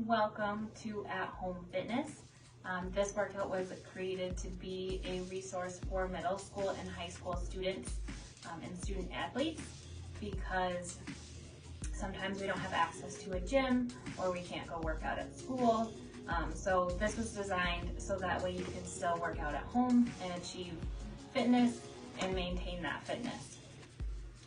Welcome to At Home Fitness. This workout was created to be a resource for middle school and high school students and student athletes because sometimes we don't have access to a gym or we can't go work out at school. So this was designed so that way you can still work out at home and achieve fitness and maintain that fitness.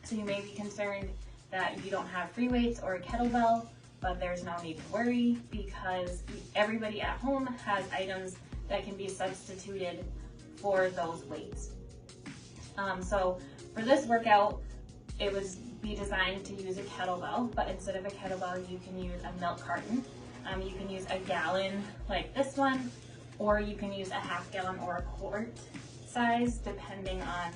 So you may be concerned that you don't have free weights or a kettlebell, but there's no need to worry because everybody at home has items that can be substituted for those weights. So for this workout, it was designed to use a kettlebell, but instead of a kettlebell, you can use a milk carton. You can use a gallon like this one, or you can use a half gallon or a quart size, depending on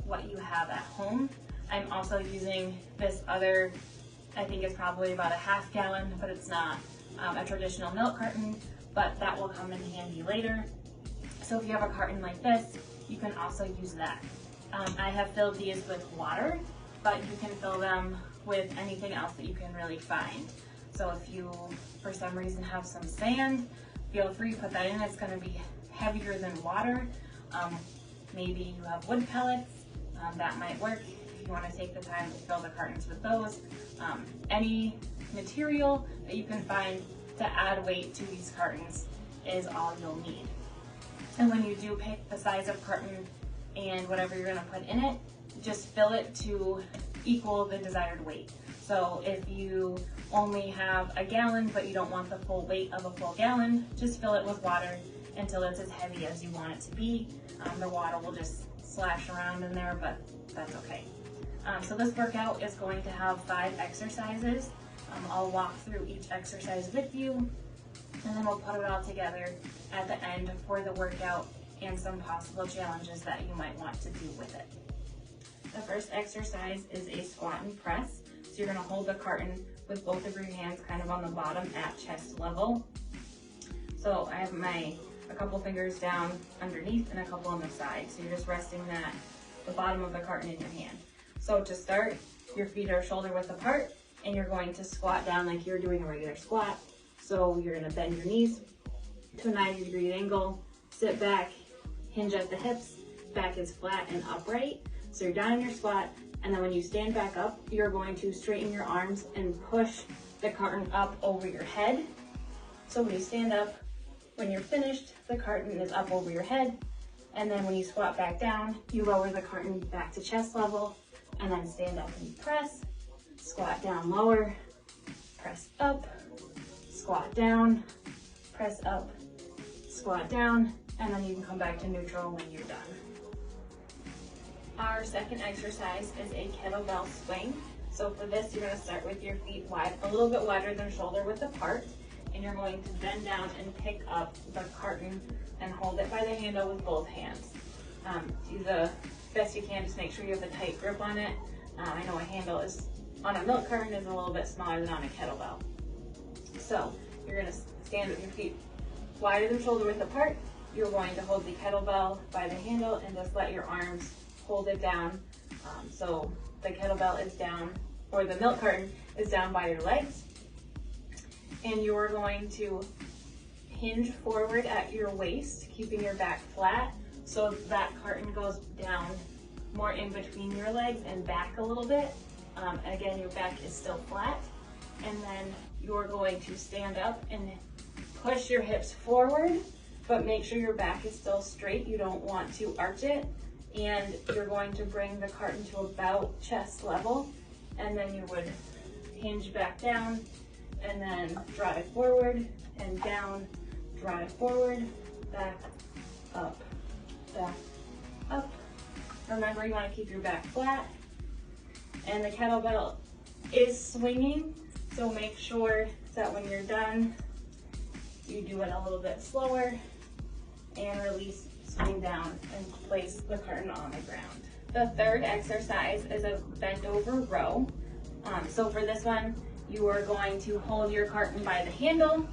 what you have at home. I'm also using this other, I think it's probably about a half gallon, but it's not a traditional milk carton, but that will come in handy later. So if you have a carton like this, you can also use that. I have filled these with water, but you can fill them with anything else that you can really find. So if you, for some reason, have some sand, feel free to put that in. It's gonna be heavier than water. Maybe you have wood pellets, that might work. If you want to take the time to fill the cartons with those. Any material that you can find to add weight to these cartons is all you'll need. And when you do pick the size of carton and whatever you're going to put in it, just fill it to equal the desired weight. So if you only have a gallon but you don't want the full weight of a full gallon, just fill it with water until it's as heavy as you want it to be. The water will just slash around in there, but that's okay. So this workout is going to have 5 exercises. I'll walk through each exercise with you, and then we'll put it all together at the end for the workout and some possible challenges that you might want to do with it. The first exercise is a squat and press. So you're going to hold the carton with both of your hands kind of on the bottom at chest level. So I have a couple fingers down underneath and a couple on the side. So you're just resting the bottom of the carton in your hand. So to start, your feet are shoulder width apart and you're going to squat down like you're doing a regular squat. So you're going to bend your knees to a 90-degree angle, sit back, hinge at the hips, back is flat and upright. So you're down in your squat, and then when you stand back up, you're going to straighten your arms and push the carton up over your head. So when you stand up, when you're finished, the carton is up over your head. And then when you squat back down, you lower the carton back to chest level, and then stand up and press, squat down lower, press up, squat down, press up, squat down, and then you can come back to neutral when you're done. Our second exercise is a kettlebell swing. So for this, you're going to start with your feet wide, a little bit wider than shoulder width apart, and you're going to bend down and pick up the carton and hold it by the handle with both hands. Do the best you can, just make sure you have a tight grip on it. I know a handle is on a milk carton is a little bit smaller than on a kettlebell. So you're going to stand with your feet wider than shoulder width apart. You're going to hold the kettlebell by the handle and just let your arms hold it down. So the kettlebell is down, or the milk carton is down by your legs. And you're going to hinge forward at your waist, keeping your back flat. So that carton goes down more in between your legs and back a little bit. Again, your back is still flat. And then you're going to stand up and push your hips forward, but make sure your back is still straight. You don't want to arch it. And you're going to bring the carton to about chest level. And then you would hinge back down and then drive forward and down, drive forward, back, up, back, up. Remember, you want to keep your back flat. And the kettlebell is swinging, so make sure that when you're done, you do it a little bit slower and release, swing down and place the carton on the ground. The third exercise is a bent over row. So for this one, you are going to hold your carton by the handle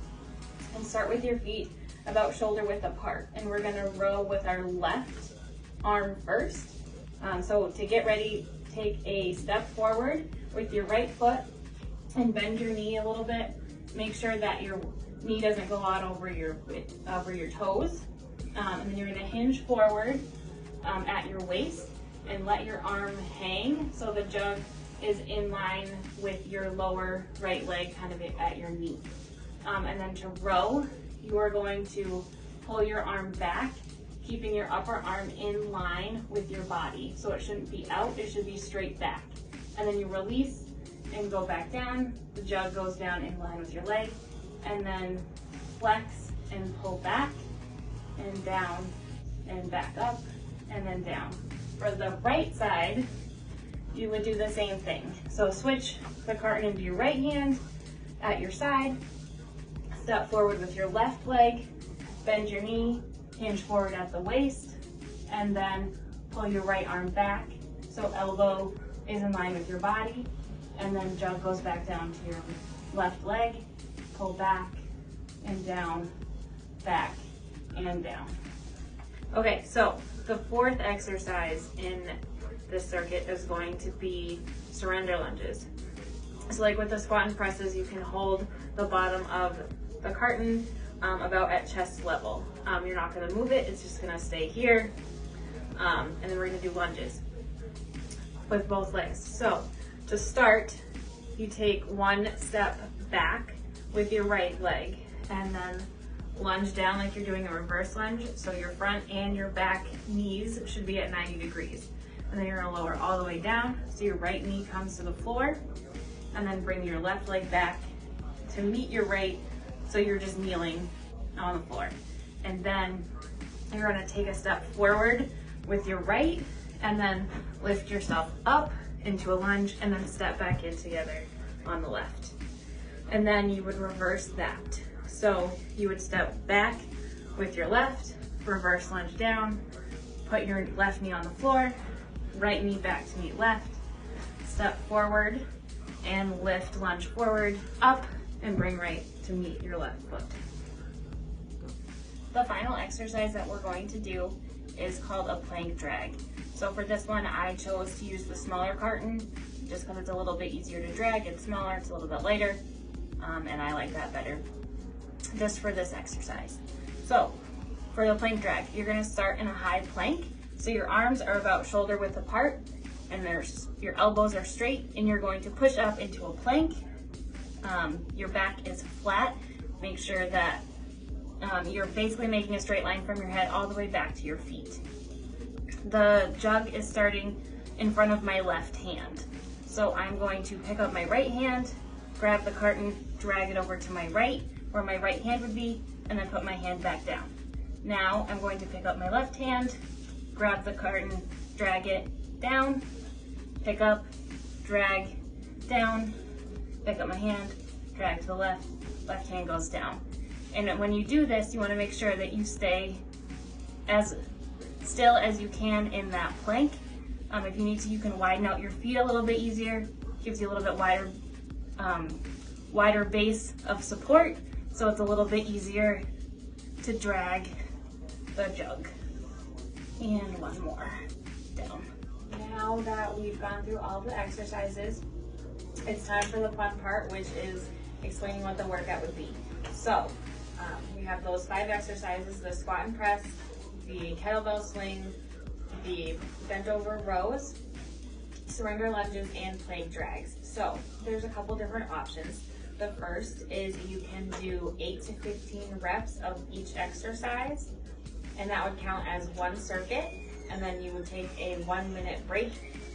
and start with your feet about shoulder width apart. And we're going to row with our left arm first. So to get ready, take a step forward with your right foot and bend your knee a little bit. Make sure that your knee doesn't go out over your toes. And then you're gonna hinge forward at your waist and let your arm hang so the jug is in line with your lower right leg, kind of at your knee. And then to row, you are going to pull your arm back, keeping your upper arm in line with your body. So it shouldn't be out, it should be straight back. And then you release and go back down. The jug goes down in line with your leg. And then flex and pull back and down and back up and then down. For the right side, you would do the same thing. So switch the carton into your right hand at your side, step forward with your left leg, bend your knee, hinge forward at the waist, and then pull your right arm back so elbow is in line with your body, and then jug goes back down to your left leg, pull back and down, back and down. Okay, so the fourth exercise in this circuit is going to be surrender lunges. So like with the squat and presses, you can hold the bottom of the carton about at chest level. You're not gonna move it, it's just gonna stay here. And then we're gonna do lunges with both legs. So to start, you take one step back with your right leg and then lunge down like you're doing a reverse lunge. So your front and your back knees should be at 90 degrees. And then you're gonna lower all the way down so your right knee comes to the floor, and then bring your left leg back to meet your right, so you're just kneeling on the floor. And then you're gonna take a step forward with your right, and then lift yourself up into a lunge, and then step back in together on the left. And then you would reverse that. So you would step back with your left, reverse lunge down, put your left knee on the floor, right knee back to meet left, step forward and lift, lunge forward, up, and bring right to meet your left foot. The final exercise that we're going to do is called a plank drag. So for this one, I chose to use the smaller carton just because it's a little bit easier to drag. It's smaller, it's a little bit lighter, and I like that better just for this exercise. So for the plank drag, you're gonna start in a high plank. So your arms are about shoulder width apart, and your elbows are straight, and you're going to push up into a plank. Your back is flat. Make sure that you're basically making a straight line from your head all the way back to your feet. The jug is starting in front of my left hand. So I'm going to pick up my right hand, grab the carton, drag it over to my right, where my right hand would be, and then put my hand back down. Now I'm going to pick up my left hand, grab the carton, drag it down, pick up, drag, down, pick up my hand, drag to the left, left hand goes down. And when you do this, you want to make sure that you stay as still as you can in that plank. If you need to, you can widen out your feet a little bit easier. Gives you a little bit wider base of support, so it's a little bit easier to drag the jug. And one more down. Now that we've gone through all the exercises, it's time for the fun part, which is explaining what the workout would be. So we have those 5 exercises: the squat and press, the kettlebell swing, the bent over rows, surrender lunges, and plank drags. So there's a couple different options. The first is you can do 8 to 15 reps of each exercise, and that would count as one circuit. And then you would take a 1-minute break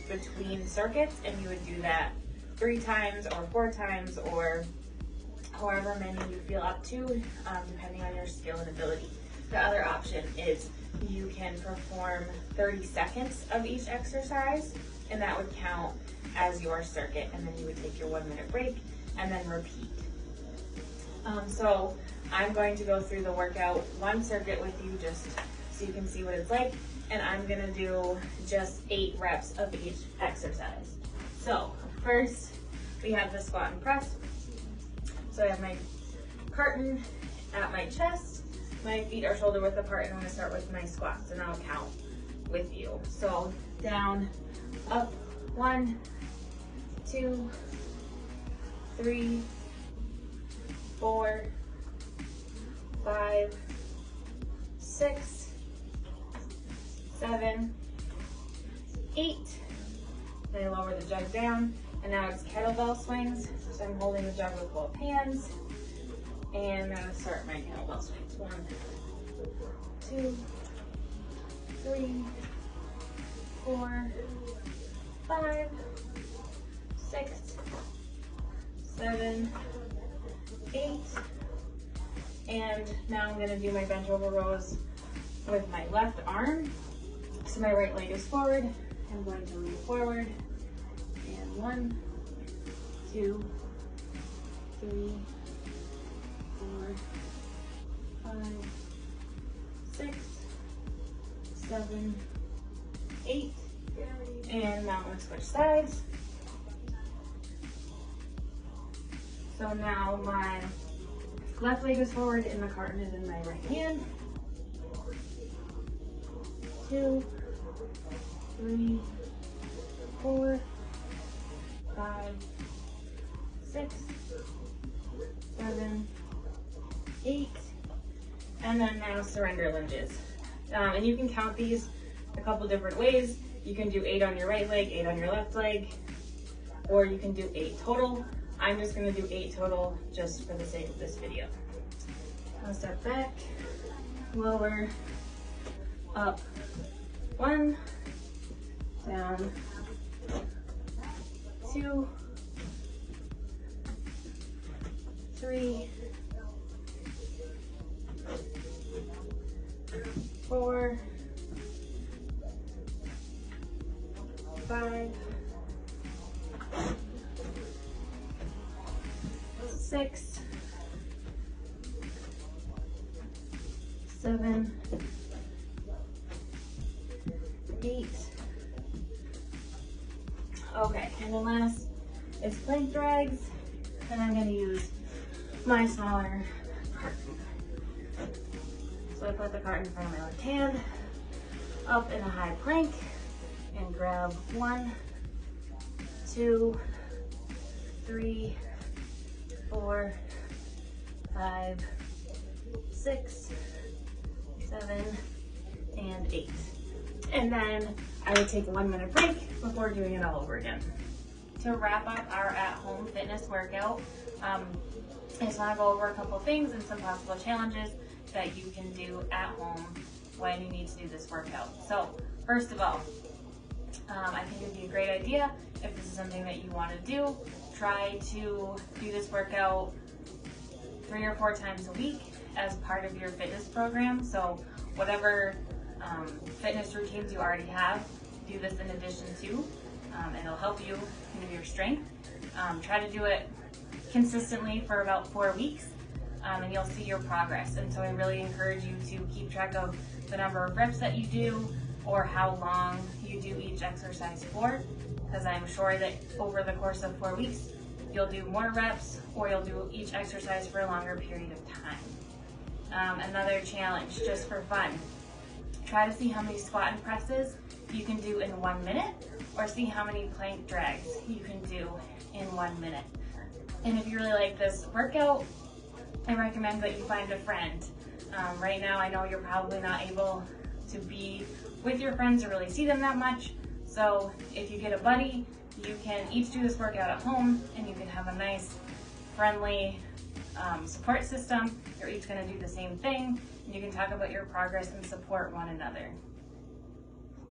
between circuits, and you would do that 3 times or 4 times, or however many you feel up to, depending on your skill and ability. The other option is you can perform 30 seconds of each exercise, and that would count as your circuit, and then you would take your 1-minute break and then repeat. So I'm going to go through the workout one circuit with you just so you can see what it's like, and I'm gonna do just 8 reps of each exercise. So first we have the squat and press. So I have my carton at my chest, my feet are shoulder width apart, and I'm gonna start with my squats, and I'll count with you. So down, up, 1, 2, 3, 4, 5, 6, 7, 8. Then I lower the jug down, and now it's kettlebell swings. So I'm holding the jug with both hands, and I'm gonna start my kettlebell swings. 1, 2, 3, 4, 5, 6, 7, 8, and now I'm gonna do my bench over rows with my left arm. So my right leg is forward. I'm going to lean forward, and 1, 2, 3, 4, 5, 6, 7, 8, and now I'm going to switch sides. So now my left leg is forward and the carton is in my right hand. 2, 3, 4, 5, 6, 7, 8, and then now surrender lunges. And you can count these a couple different ways. You can do 8 on your right leg, 8 on your left leg, or you can do 8 total. I'm just gonna do 8 total just for the sake of this video. I'll step back, lower, up, 1, down, 2, 3, 4, 5, 6, 7, 8. Okay, and then last is plank drags, and I'm going to use my smaller carton. So I put the carton in front of my left hand, up in a high plank, and grab 1, 2, 3, 4, 5, 6, 7, and 8. And then I would take a 1-minute break before doing it all over again. To wrap up our at-home fitness workout, I just want to go over a couple things and some possible challenges that you can do at home when you need to do this workout. So first of all, I think it would be a great idea if this is something that you want to do. Try to do this workout 3 or 4 times a week as part of your fitness program. So whatever fitness routines you already have, do this in addition to, and it'll help you in your strength. Try to do it consistently for about 4 weeks, and you'll see your progress. And so I really encourage you to keep track of the number of reps that you do or how long you do each exercise for, because I'm sure that over the course of 4 weeks, you'll do more reps or you'll do each exercise for a longer period of time. Another challenge, just for fun, try to see how many squat and presses you can do in 1 minute, or see how many plank drags you can do in 1 minute. And if you really like this workout, I recommend that you find a friend. Right now, I know you're probably not able to be with your friends or really see them that much. So if you get a buddy, you can each do this workout at home, and you can have a nice, friendly support system. You're each going to do the same thing, and you can talk about your progress and support one another.